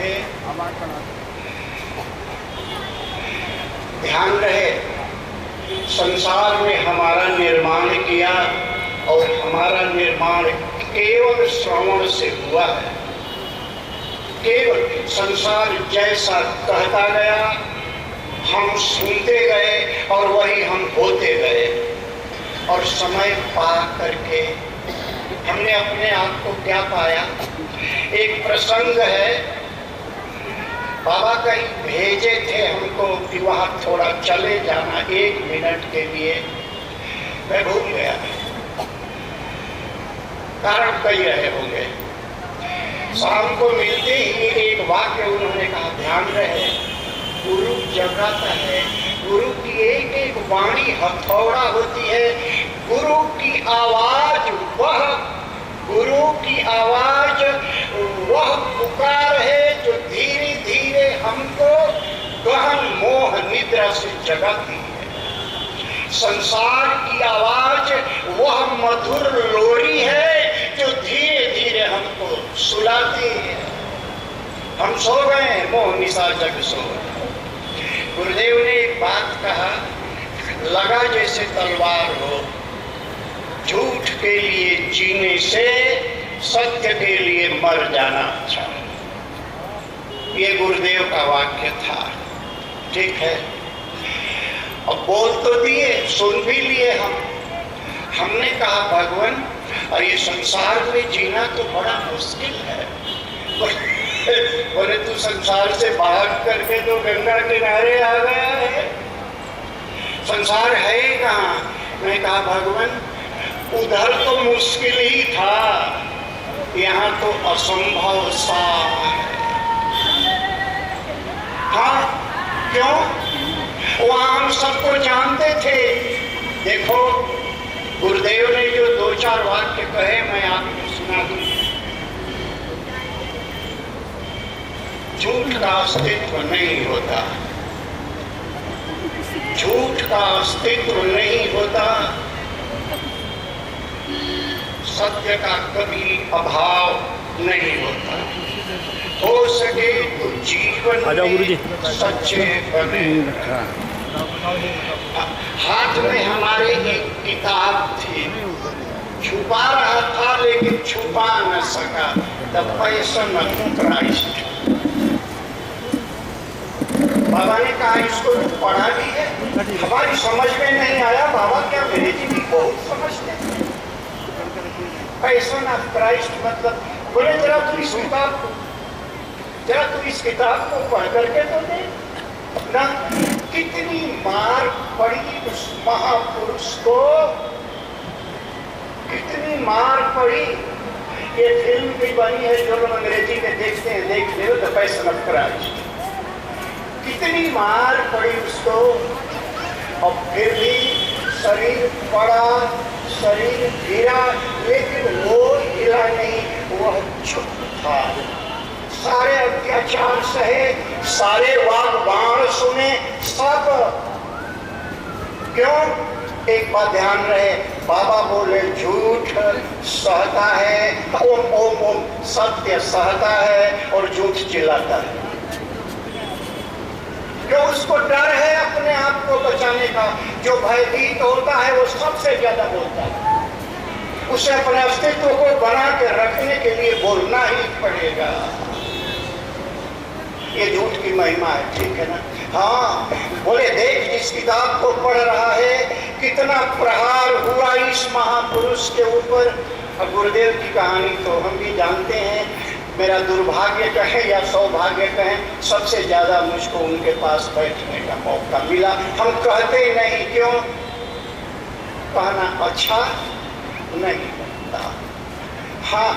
थे। ध्यान रहे, संसार में हमारा निर्माण किया और हमारा निर्माण केवल श्रवण से हुआ है। केवल संसार जैसा कहता गया, हम सुनते गए और वही हम होते गए। और समय पा करके हमने अपने आप को क्या पाया? एक प्रसंग है, बाबा कहीं भेजे थे हमको कि वहां थोड़ा चले जाना 1 मिनट के लिए। मैं भूल गया, कारण कई रहे होंगे। शाम को मिलते ही एक वाक्य उन्होंने कहा, ध्यान रहे, गुरु जगाता है, गुरु की एक एक वाणी हथौड़ा होती है। गुरु की आवाज वह पुकार है जो धीरे धीरे हमको गहन मोह निद्रा से जगाती है। संसार की आवाज वह मधुर लोरी है जो धीरे धीरे हमको सुलाती है। हम सो गए, मोह निशा जग सो गए। गुरुदेव ने एक बात कहा, लगा जैसे तलवार हो, झूठ के लिए जीने से सत्य के लिए मर जाना अच्छा। ये गुरुदेव का वाक्य था। ठीक है, अब बोल तो दिए, सुन भी लिए हमने कहा, भगवान, और ये संसार में जीना तो बड़ा मुश्किल है। बोले, तू संसार से भाग करके तो गंगा किनारे आ गया है, संसार है कहाँ? मैं कहा, भगवान, उधर तो मुश्किल ही था, यहाँ तो असंभव सा है। हाँ, क्यों? वहां हम सबको जानते थे। देखो, गुरुदेव ने जो 2-4 वाक्य कहे, मैं आपको सुना दूं। झूठ का अस्तित्व नहीं होता, झूठ का अस्तित्व नहीं होता, सत्य का कभी अभाव नहीं होता। हो सके तो जीवन सच्चे बने। हाथ में हमारे एक किताब थी, छुपा रहा था लेकिन छुपा न सका, द पैशन ऑफ क्राइस्ट। बाबा ने कहा, इसको पढ़ा भी है, हमारी समझ में नहीं आया। बाबा क्या अंग्रेजी भी बहुत समझते हैं। पैशन ऑफ क्राइस्ट मतलब, बोले जरा तू इस किताब को पढ़ करके तो दे ना। कितनी मार पड़ी उस महापुरुष को, कितनी मार पड़ी। ये फिल्म भी बनी है, जो लोग अंग्रेजी में देखते हैं, देख ले, द पैशन ऑफ क्राइस्ट। कितनी मार पड़ी उसको, और फिर भी शरीर पड़ा, शरीर गिरा, लेकिन वो हिला नहीं, वह चुप था। सारे अत्याचार सहे, सारे वाग बाण सुने, सब। क्यों? एक बात ध्यान रहे, बाबा बोले झूठ सहता है, ओम ओम ओम, सत्य सहता है और झूठ चिल्लाता है। जो उसको डर है अपने आप को बचाने का, जो भयभीत होता है वो सबसे ज्यादा बोलता है। उसे अपने अस्तित्व को बना के रखने के लिए बोलना ही पड़ेगा। ये झूठ की महिमा है, ठीक है ना? हाँ, बोले देख, इस किताब को पढ़ रहा है, कितना प्रहार हुआ इस महापुरुष के ऊपर। अब गुरुदेव की कहानी तो हम भी जानते हैं। मेरा दुर्भाग्य कहें या सौभाग्य कहें, सबसे ज्यादा मुझको उनके पास बैठने का मौका मिला। हम कहते नहीं, क्यों? कहना अच्छा नहीं लगता। हाँ,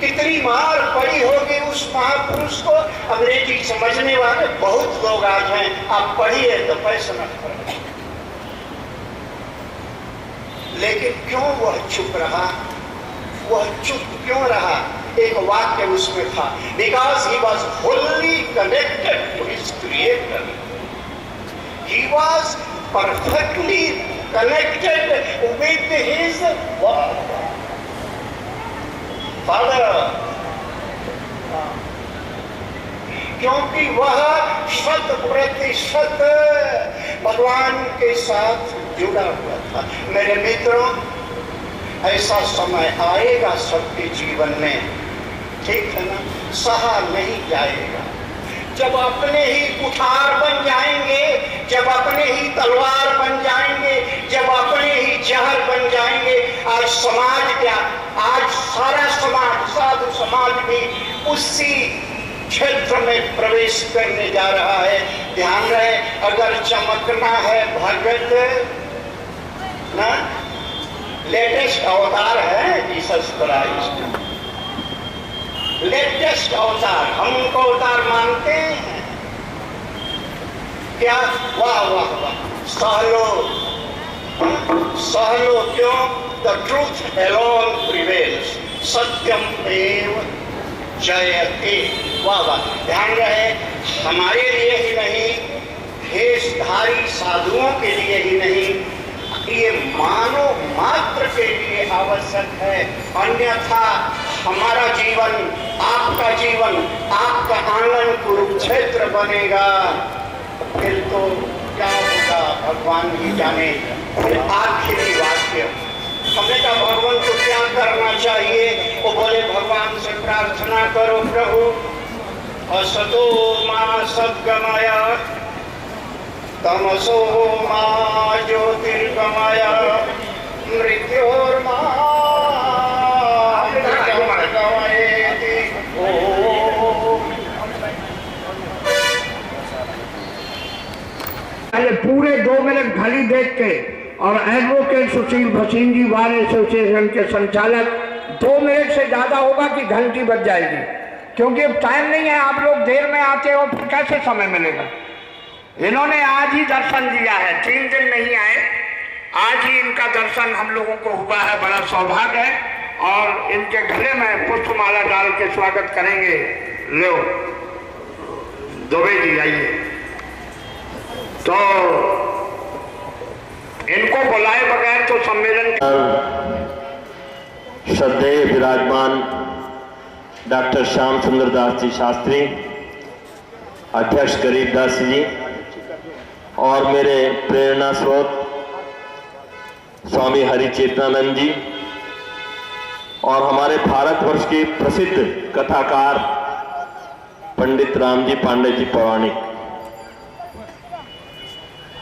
कितनी मार पड़ी होगी उस महापुरुष को। अंग्रेजी समझने वाले बहुत लोग आज हैं, आप पढ़िए तो पैसा न पढ़े। लेकिन क्यों वह चुप रहा? वह चुप क्यों रहा? एक वाक्य उसमें था, because he was fully connected to his creator. He was perfectly connected with his father. क्योंकि वह 100% भगवान के साथ जुड़ा हुआ था। मेरे मित्रों, ऐसा समय आएगा सबके जीवन में, ठीक है ना, सहा नहीं जाएगा। जब अपने ही कुठार बन जाएंगे, जब अपने ही तलवार बन जाएंगे, जब अपने ही जहर बन जाएंगे। आज समाज क्या, आज सारा समाज, साधु समाज भी उसी क्षेत्र में प्रवेश करने जा रहा है। ध्यान रहे, अगर चमकना है भगत ना, लेटेस्ट अवतार है जीसस क्राइस्ट, लेटेस्ट अवतार, हम उनको अवतार मानते हैं क्या? वाह वाह वाह, सहलो सहलो, क्यों? द ट्रूथ एलोन प्रिवेल्स, सत्यम एव जयते। वाह वाह, ध्यान रहे, हमारे लिए ही नहीं, भेषधारी साधुओं के लिए ही नहीं, ये मानव मात्र के लिए आवश्यक है। अन्यथा हमारा जीवन, आपका जीवन, आपका आंगन कुरुक्षेत्र बनेगा। फिर तो क्या होगा भगवान ही जाने। फिर आखिरी वाक्य, हमने कहा भगवान को क्या करना चाहिए? वो बोले भगवान से प्रार्थना करो, प्रभु असतो मा सद्गमय तमसो मा ज्योतिर्गमय मृत्योर्मा अमृतमर्गमयेति। पहले पूरे 2 मिनट घड़ी देख के, और एडवोकेट सुशील भसीन जी बार एसोसिएशन के संचालक, 2 मिनट से ज्यादा होगा कि घंटी बज जाएगी, क्योंकि अब टाइम नहीं है। आप लोग देर में आते हो, फिर कैसे समय मिलेगा? इन्होंने आज ही दर्शन दिया है, 3 दिन नहीं आए, आज ही इनका दर्शन हम लोगों को हुआ है, बड़ा सौभाग्य है। और इनके गले में पुष्पमाला डाल के स्वागत करेंगे। लो दुबे जी आइए, तो इनको बुलाए बगैर तो सम्मेलन। श्रद्धेय विराजमान डॉक्टर श्याम सुंदर दास जी शास्त्री, अध्यक्ष गरीब दास जी, और मेरे प्रेरणा स्रोत स्वामी हरि चेतनानंद जी, और हमारे भारतवर्ष के प्रसिद्ध कथाकार पंडित रामजी पांडे जी पौराणिक,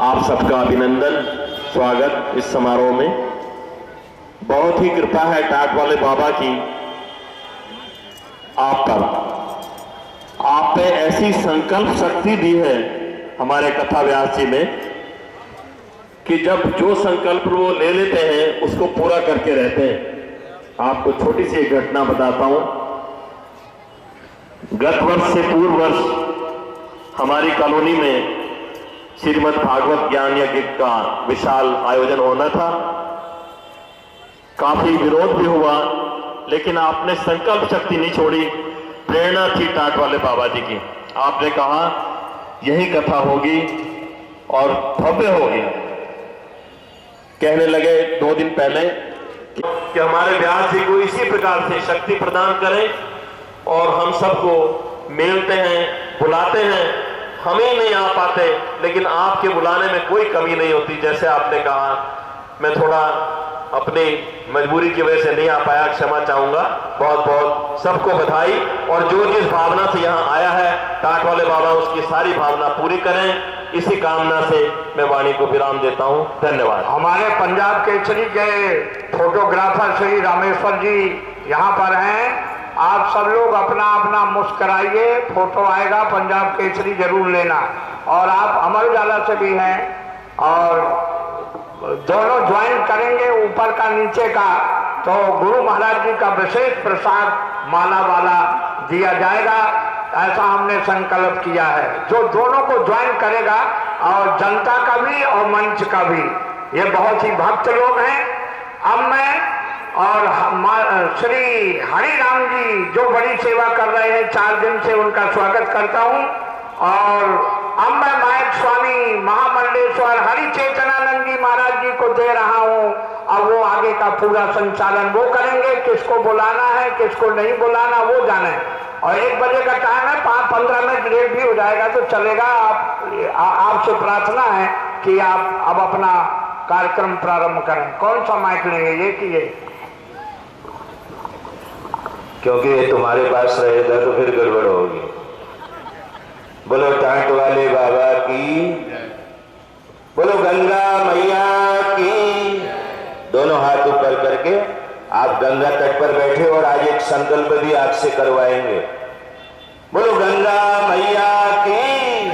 आप सबका अभिनंदन, स्वागत इस समारोह में। बहुत ही कृपा है टाट वाले बाबा की आप पर, आप पे ऐसी संकल्प शक्ति दी है हमारे कथा व्यास जी में कि जब जो संकल्प वो ले लेते हैं उसको पूरा करके रहते हैं। आपको छोटी सी एक घटना बताता हूं। गत वर्ष से पूर्व वर्ष हमारी कॉलोनी में श्रीमद् भागवत ज्ञान यज्ञ का विशाल आयोजन होना था। काफी विरोध भी हुआ, लेकिन आपने संकल्प शक्ति नहीं छोड़ी। प्रेरणा थी टाट वाले बाबा जी की। आपने कहा यही कथा होगी और भव्य होगी। कहने लगे 2 दिन पहले कि हमारे व्यास जी को इसी प्रकार से शक्ति प्रदान करें, और हम सबको मिलते हैं, बुलाते हैं, हमें नहीं आ पाते, लेकिन आपके बुलाने में कोई कमी नहीं होती। जैसे आपने कहा, मैं थोड़ा अपनी मजबूरी की वजह से नहीं आ पाया, क्षमा चाहूंगा। बहुत बहुत सबको बधाई, और जो जिस भावना से यहाँ आया है, टाट वाले बाबा उसकी सारी भावना पूरी करें, इसी कामना से मैं वाणी को विराम देता हूँ। धन्यवाद। हमारे पंजाब केसरी के फोटोग्राफर श्री रामेश्वर जी यहाँ पर हैं। आप सब लोग अपना अपना मुस्कुराइए, फोटो आएगा, पंजाब केसरी जरूर लेना। और आप अमर उजाला से भी हैं, और दोनों ज्वाइन करेंगे, ऊपर का नीचे का, तो गुरु महाराज जी का विशेष प्रसाद माला वाला दिया जाएगा। ऐसा हमने संकल्प किया है, जो दोनों को ज्वाइन करेगा, और जनता का भी और मंच का भी। ये बहुत ही भक्त लोग हैं। अब मैं और श्री हरिराम जी जो बड़ी सेवा कर रहे हैं 4 दिन से, उनका स्वागत करता हूं। और अब मैं माइक स्वामी महामंडलेश्वर हरि चेतनानंद जी महाराज जी को दे रहा हूं। अब वो आगे का पूरा संचालन वो करेंगे, किसको बुलाना है किसको नहीं बुलाना वो जाने। और 1 बजे का टाइम है, 15 मिनट लेट भी हो जाएगा तो चलेगा। आपसे प्रार्थना है कि आप अब अपना कार्यक्रम प्रारंभ करें। कौन सा माइक लेंगे, ये कि ये? क्योंकि ये तुम्हारे पास रहेगा तो फिर गड़बड़ होगी। बोलो टाट वाले बाबा की, बोलो गंगा मैया की। दोनों हाथ ऊपर करके आप गंगा तट पर बैठे और आज एक संकल्प भी आपसे करवाएंगे। बोलो गंगा मैया की,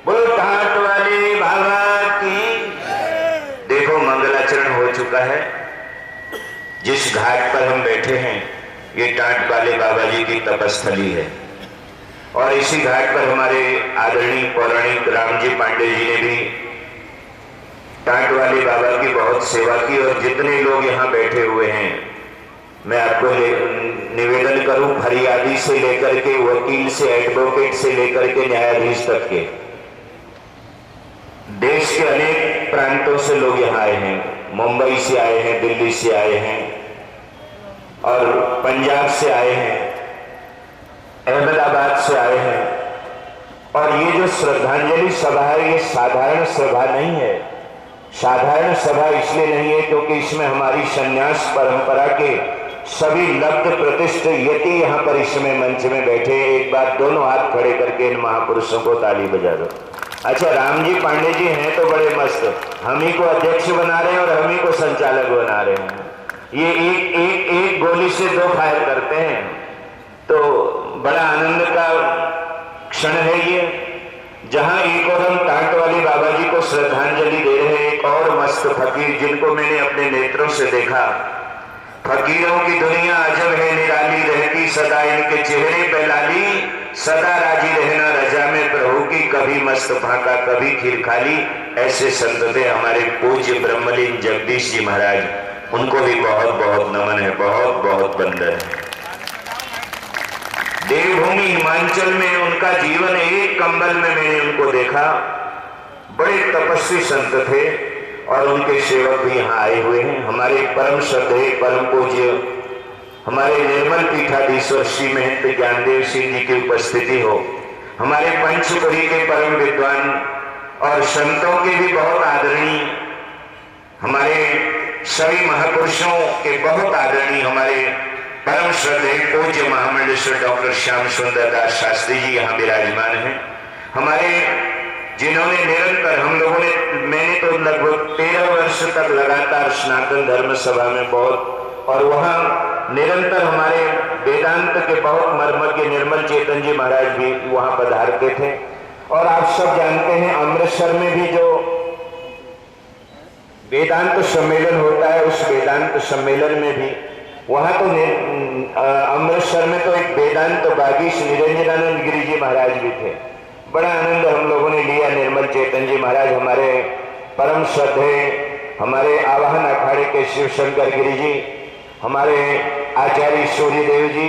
बोलो टाट वाले बाबा की। देखो मंगलाचरण हो चुका है। जिस घाट पर हम बैठे हैं ये टाट वाले बाबा जी की तपस्थली है और इसी घाट पर हमारे आदरणीय पौराणिक रामजी पांडे जी ने भी टाट वाले बाबा की बहुत सेवा की। और जितने लोग यहाँ बैठे हुए हैं, मैं आपको निवेदन करूं, फरियादी से लेकर के वकील से, एडवोकेट से लेकर के न्यायाधीश तक के देश के अनेक प्रांतों से लोग यहाँ आए हैं। मुंबई से आए हैं, दिल्ली से आए हैं और पंजाब से आए हैं, अहमदाबाद से आए हैं। और ये जो श्रद्धांजलि सभा है ये साधारण सभा नहीं है। साधारण सभा इसलिए नहीं है क्योंकि इसमें हमारी संन्यास परंपरा के सभी लब्ध प्रतिष्ठित यति यहाँ पर इसमें मंच में बैठे। एक बार दोनों हाथ खड़े करके इन महापुरुषों को ताली बजा दो। अच्छा, रामजी पांडे जी हैं तो बड़े मस्त, हम ही को अध्यक्ष बना रहे हैं और हम ही को संचालक बना रहे हैं। ये एक गोली से 2 फायर करते हैं, तो बड़ा आनंद का क्षण है ये, जहां एक और हम टाट वाले बाबा जी को श्रद्धांजलि दे रहे हैं। एक और मस्त फकीर जिनको मैंने अपने नेत्रों से देखा। फकीरों की दुनिया अजब है निराली, रहती सदा इनके चेहरे पे लाली, सदा राजी रहना रजा में प्रभु की, कभी मस्त फाका कभी खीर खाली। ऐसे संत थे हमारे पूज्य ब्रह्मलीन जगदीश जी महाराज, उनको भी बहुत बहुत नमन है, बहुत बहुत वंदन है। देवभूमि हिमाचल में उनका जीवन एक कंबल में मैंने उनको देखा। बड़े तपस्वी संत थे और उनके सेवक भी यहाँ आए हुए हैं। हमारे परम श्रद्धेय परम पूज्य हमारे निर्मल पीठाधीश्वर श्री महंत ज्ञानदेव सिंह जी की उपस्थिति हो, हमारे पंचपुरी के परम विद्वान और संतों के भी बहुत आदरणीय, हमारे सभी महापुरुषों के बहुत आदरणीय हमारे परम श्रद्धेय पूज्य महामंडलेश्वर डॉक्टर श्याम सुंदर दास शास्त्री जी यहाँ विराजमान हैं। हमारे जिन्होंने निरंतर हम लोगों ने, मैंने तो लगभग 13 वर्ष तक लगातार सनातन धर्म सभा में बहुत, और वहाँ निरंतर हमारे वेदांत के बहुत मर्मज्ञ निर्मल चेतन जी महाराज भी वहाँ पधारते थे। और आप सब जानते हैं अमृतसर में भी जो वेदांत सम्मेलन होता है, उस वेदांत सम्मेलन में भी वहां तो अमृतसर में तो एक वेदांत बागीश निरंजनानंद गिरी जी महाराज भी थे। बड़ा आनंद हम लोगों ने लिया। निर्मल चेतन जी महाराज, हमारे परम श्रद्धेय हमारे आवाहन अखाड़े के शिव शंकर गिरी जी, हमारे आचार्य सूर्यदेव जी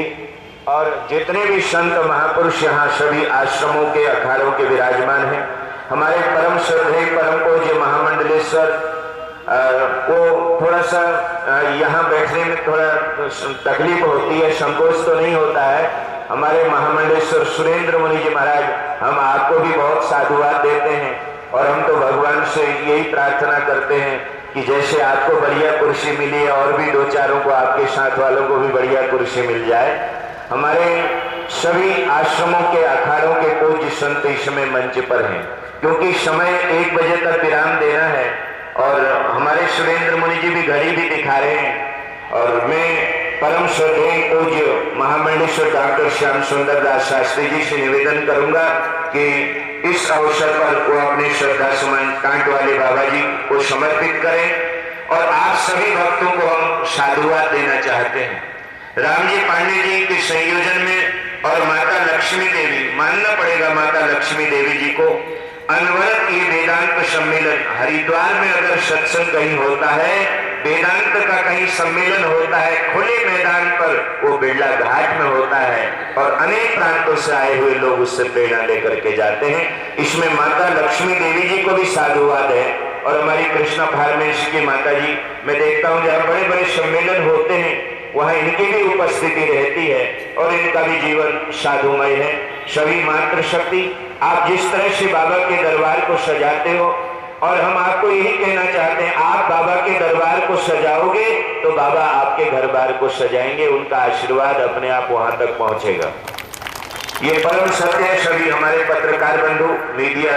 और जितने भी संत महापुरुष यहाँ सभी आश्रमों के अखाड़ों के विराजमान हैं। हमारे परम श्रद्धेय परम पूज्य महामंडलेश्वर को थोड़ा सा यहाँ बैठने में थोड़ा तकलीफ होती है, संकोच तो नहीं होता है। हमारे महामंडलेश्वर सुरेंद्र मुनि जी महाराज, हम आपको भी बहुत साधुवाद देते हैं और हम तो भगवान से यही प्रार्थना करते हैं कि जैसे आपको बढ़िया कुर्सी मिली है और भी 2-4 को, आपके साथ वालों को भी बढ़िया कुर्सी मिल जाए। हमारे सभी आश्रमों के अखाड़ों के पूज्य संत इसमें मंच पर हैं, क्योंकि समय 1 बजे तक विराम देना है और हमारे सुरेंद्र मुनि जी भी घड़ी भी दिखा रहे हैं। और मैं परम श्रद्धेय पूज्य महामंडलेश्वर डॉक्टर श्याम सुंदर दास शास्त्री जी से निवेदन करूंगा कि इस अवसर पर वो अपने श्रद्धा सुमन टाट वाले बाबा जी को समर्पित करें। और आप सभी भक्तों को हम साधुवाद देना चाहते हैं। रामजी पांडे जी के संयोजन में और माता लक्ष्मी देवी, मानना पड़ेगा माता लक्ष्मी देवी जी को, अनवरत ये वेदांत सम्मेलन हरिद्वार में अगर सत्संग कहीं होता है, वेदांत का कहीं सम्मेलन होता है, खुले मैदान पर वो बिरला घाट में होता है और अनेक प्रांतों से आए हुए लोग उससे प्रेरणा लेकर के जाते हैं। इसमें माता लक्ष्मी देवी जी को भी साधुवाद है। और हमारी कृष्णा फार्मेसी की माता जी, मैं देखता हूँ जहाँ बड़े बड़े सम्मेलन होते हैं वहां इनकी भी उपस्थिति रहती है और इनका भी जीवन साधुमय है। सभी मातृशक्ति, आप जिस तरह से बाबा के दरबार को सजाते हो, और हम आपको यही कहना चाहते हैं, आप बाबा के दरबार को सजाओगे तो बाबा आपके घर बार को सजाएंगे, उनका आशीर्वाद अपने आप वहां तक पहुंचेगा। ये परम सत्य है। सभी हमारे पत्रकार बंधु, मीडिया,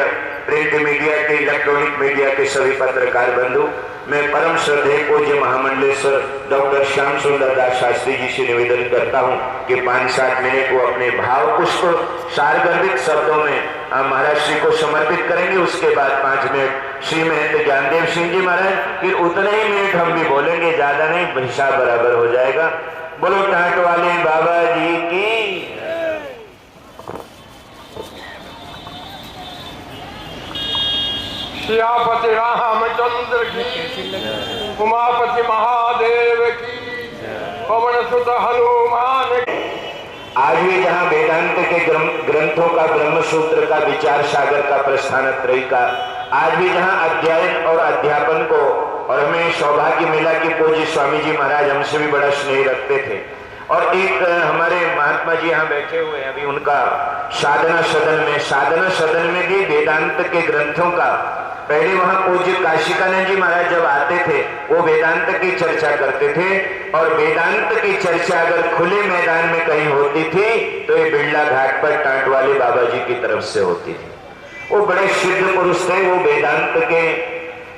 प्रिंट मीडिया के, इलेक्ट्रॉनिक मीडिया के सभी पत्रकार बंधु, मैं परम श्रद्धेय पूज्य महामंडलेश्वर डॉक्टर श्याम सुंदर दास शास्त्री जी से निवेदन करता हूं कि 5-7 मिनट को अपने भाव पुष्प सारगर्भित शब्दों में महाराज श्री को समर्पित करेंगे। उसके बाद 5 मिनट श्री महंत ज्ञानदेव सिंह जी महाराज, फिर उतने ही मिनट हम भी बोलेंगे, ज्यादा नहीं, हिसाब बराबर हो जाएगा। बोलो टाट वाले बाबा जी की। सियापति रामचंद्र की, उमापति महादेव की, पवन सुत हनुमान की। आज भी जहाँ वेदांत के ग्रंथों का, ब्रह्मसूत्र का, विचार सागर का, प्रस्थानत्रयी का, आज भी जहाँ अध्ययन और अध्यापन को, और हमें सौभाग्य मिला कि पूज्य स्वामी जी महाराज हमसे भी बड़ा स्नेह रखते थे, और एक हमारे महात्मा जी यहाँ बैठे हुए हैं अभी, उनका साधना सदन में भी वेदांत के ग्रंथों का, पहले वहां पूज्य काशिकानंद जी महाराज जब आते थे वो वेदांत की चर्चा करते थे, और वेदांत की चर्चा अगर खुले मैदान में कहीं होती थी तो ये बिरला घाट पर टाट वाले बाबा जी की तरफ से होती थी। वो बड़े सिद्ध पुरुष थे, वो वेदांत के,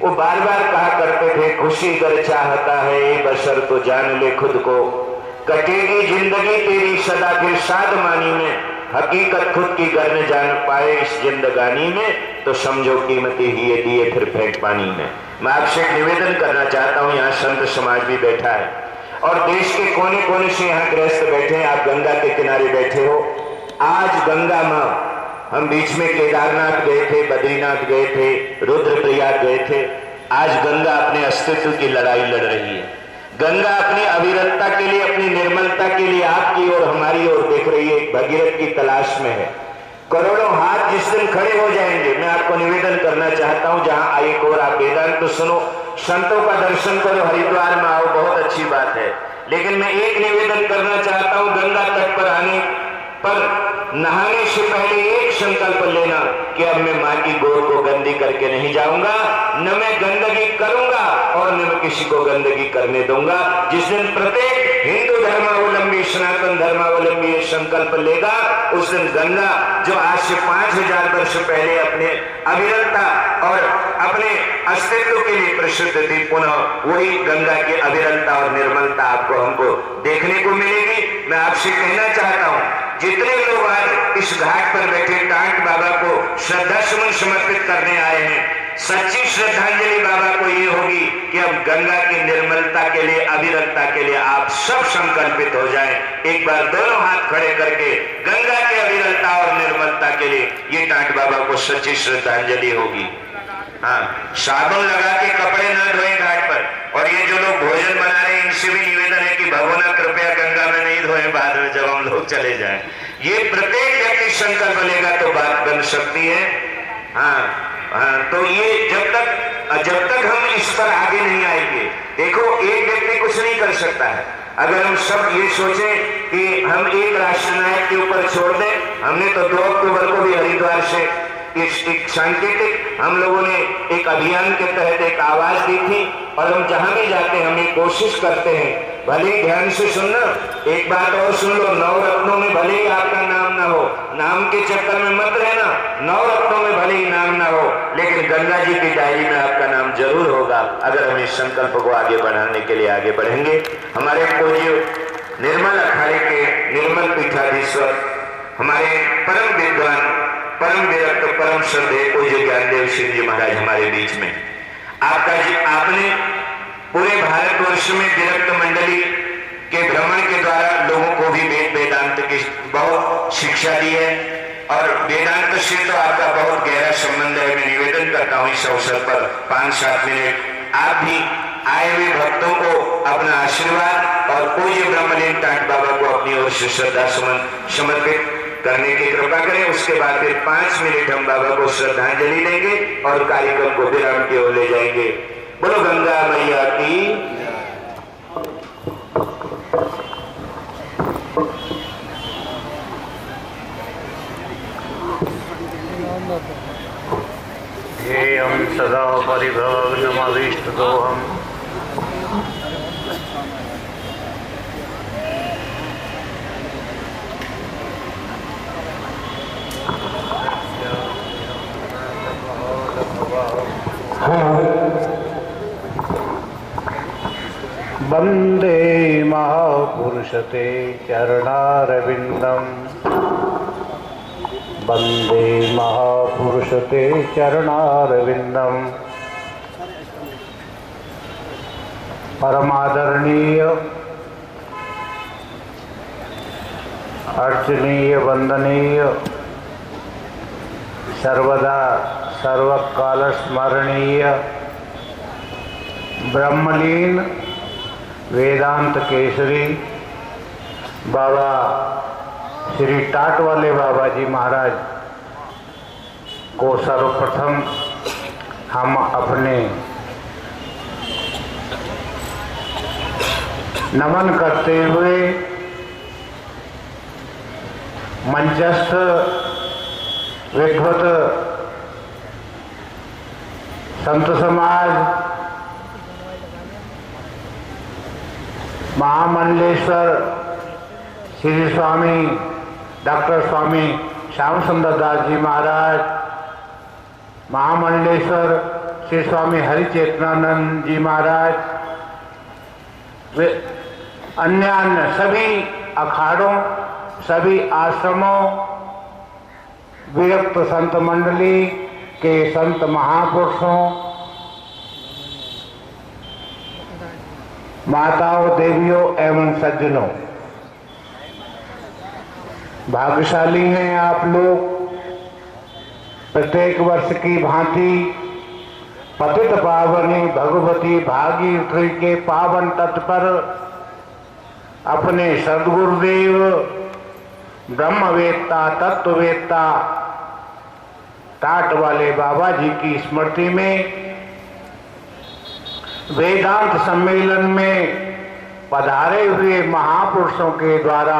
वो बार बार कहा करते थे, खुशी कर चाहता है ये बशर तो जान ले खुद को, कटेगी जिंदगी तेरी सदा फिर सादमानी में, हकीकत खुद की घर न जान पाए इस जिंदगानी में, तो समझो कीमती ही दिए फिर फेंक पानी में। मैं आपसे एक निवेदन करना चाहता हूँ, यहाँ संत समाज भी बैठा है और देश के कोने कोने से यहाँ गृहस्थ बैठे हैं, आप गंगा के किनारे बैठे हो। आज गंगा माँ, हम बीच में केदारनाथ गए थे, बद्रीनाथ गए थे, रुद्रप्रयाग गए थे। आज गंगा अपने अस्तित्व की लड़ाई लड़ रही है। गंगा अपनी अविरलता के लिए, अपनी निर्मलता के लिए आपकी और हमारी ओर देख रही है, भगीरथ की तलाश में है। करोड़ों हाथ जिस दिन खड़े हो जाएंगे, मैं आपको निवेदन करना चाहता हूं, जहां एक और आप वेदांत तो सुनो, संतों का दर्शन करो, हरिद्वार में आओ, बहुत अच्छी बात है, लेकिन मैं एक निवेदन करना चाहता हूं, गंगा तट पर आने पर नहाने से पहले एक संकल्प लेना कि अब मैं माँ की गोद को गंदी करके नहीं जाऊंगा, न मैं गंदगी करूंगा और न मैं किसी को गंदगी करने दूंगा। जिस दिन प्रत्येक हिंदू धर्मावलंबी, सनातन धर्मावलंबी ये संकल्प लेगा, उस दिन गंगा जो आज से 5000 वर्ष पहले अपने अविरलता और अपने अस्तित्व के लिए प्रसिद्ध थी, पुनः वही गंगा की अविरलता और निर्मलता आपको हमको देखने को मिलेगी। मैं आपसे कहना चाहता हूं, जितने लोग आज इस घाट पर बैठे टाट बाबा को श्रद्धा सुमन समर्पित करने आए हैं, सच्ची श्रद्धांजलि बाबा को ये होगी कि अब गंगा की निर्मलता के लिए, अविरलता के लिए आप सब संकल्पित हो जाएं। एक बार दोनों हाथ खड़े करके गंगा की अविरलता और निर्मलता के लिए ये टाट बाबा को सच्ची श्रद्धांजलि होगी। हाँ, साबुन लगा के कपड़े न धोए घाट पर, और ये जो लोग भोजन बना रहे हैं इनसे भी निवेदन है कि भगवान कृपया गंगा में नहीं धोए बाद में जब हम लोग चले जाएं। ये प्रत्येक व्यक्ति संकल्प लेगा तो बात बन सकती है। हाँ, तो ये जब तक हम इस पर आगे नहीं आएंगे, देखो एक व्यक्ति कुछ नहीं कर सकता है। अगर हम सब ये सोचें कि हम एक राष्ट्रनायक के ऊपर छोड़ दें, हमने तो 2 अक्टूबर को भी हरिद्वार से एक सांकेतिक हम लोगों ने एक अभियान के तहत एक आवाज दी थी, और हम जहां भी जाते हैं हम ये कोशिश करते हैं, भले ही ध्यान से सुनना, एक बात और सुन लो, 9 रत्नों में भले ही आपका नाम ना हो, नाम के चक्कर में मत रहना, 9 रत्नों में भले ही नाम ना हो, लेकिन गंगा जी की डायरी में आपका नाम जरूर होगा, अगर हम इस संकल्प को आगे बढ़ाने के लिए आगे बढ़ेंगे। हमारे पूज्य निर्मल अखाड़े के निर्मल पीठाधीश्वर, हमारे परम विद्वान, परम विरक्त, परम श्रद्धेय पूज्य ज्ञानदेव सिंह जी महाराज हमारे बीच में, आपने पूरे भारतवर्ष में विरक्त मंडली के भ्रमण के द्वारा लोगों को भी वेदांत की बहुत शिक्षा दी है, और वेदांत से तो आपका बहुत गहरा संबंध है। मैं निवेदन करता हूँ इस अवसर पर 5-7 मिनट आप भी आए हुए भक्तों को अपना आशीर्वाद और पूज्य ब्रह्मलीन टाट बाबा को अपनी ओर से श्रद्धा सुमन समर्पित करने की कृपा करें। उसके बाद फिर 5 मिनट हम बाबा को श्रद्धांजलि देंगे और कार्यक्रम को विराम की ओर ले जाएंगे। बोलो गंगा मैया की। ध्येयं सदा परिभवनमभीष्टदोहम् वंदे महापुरुषते चरणारविंदम वंदे महापुरुषते चरणारविंदम परमादरणीय अर्चनीय वंदनीय सर्वदा सर्वकाल स्मरणीय ब्रह्मलीन वेदांत केसरी बाबा श्री टाटवाले बाबा जी महाराज को सर्वप्रथम हम अपने नमन करते हुए मंचस्थ विद्वत संत समाज महामंडलेश्वर श्री स्वामी डॉक्टर स्वामी श्याम सुंदर दास जी महाराज, महामंडलेश्वर श्री स्वामी हरिचेतनानंद जी महाराज, वे अन्य सभी अखाड़ों सभी आश्रमों विरक्त संत मंडली के संत महापुरुषों, माताओं देवियों एवं सज्जनों, भाग्यशाली हैं आप लोग। प्रत्येक वर्ष की भांति पतित पावनी भगवती भागीरथी के पावन तट पर अपने सद्गुरुदेव ब्रह्मवेत्ता तत्ववेत्ता टाट वाले बाबा जी की स्मृति में वेदांत सम्मेलन में पधारे हुए महापुरुषों के द्वारा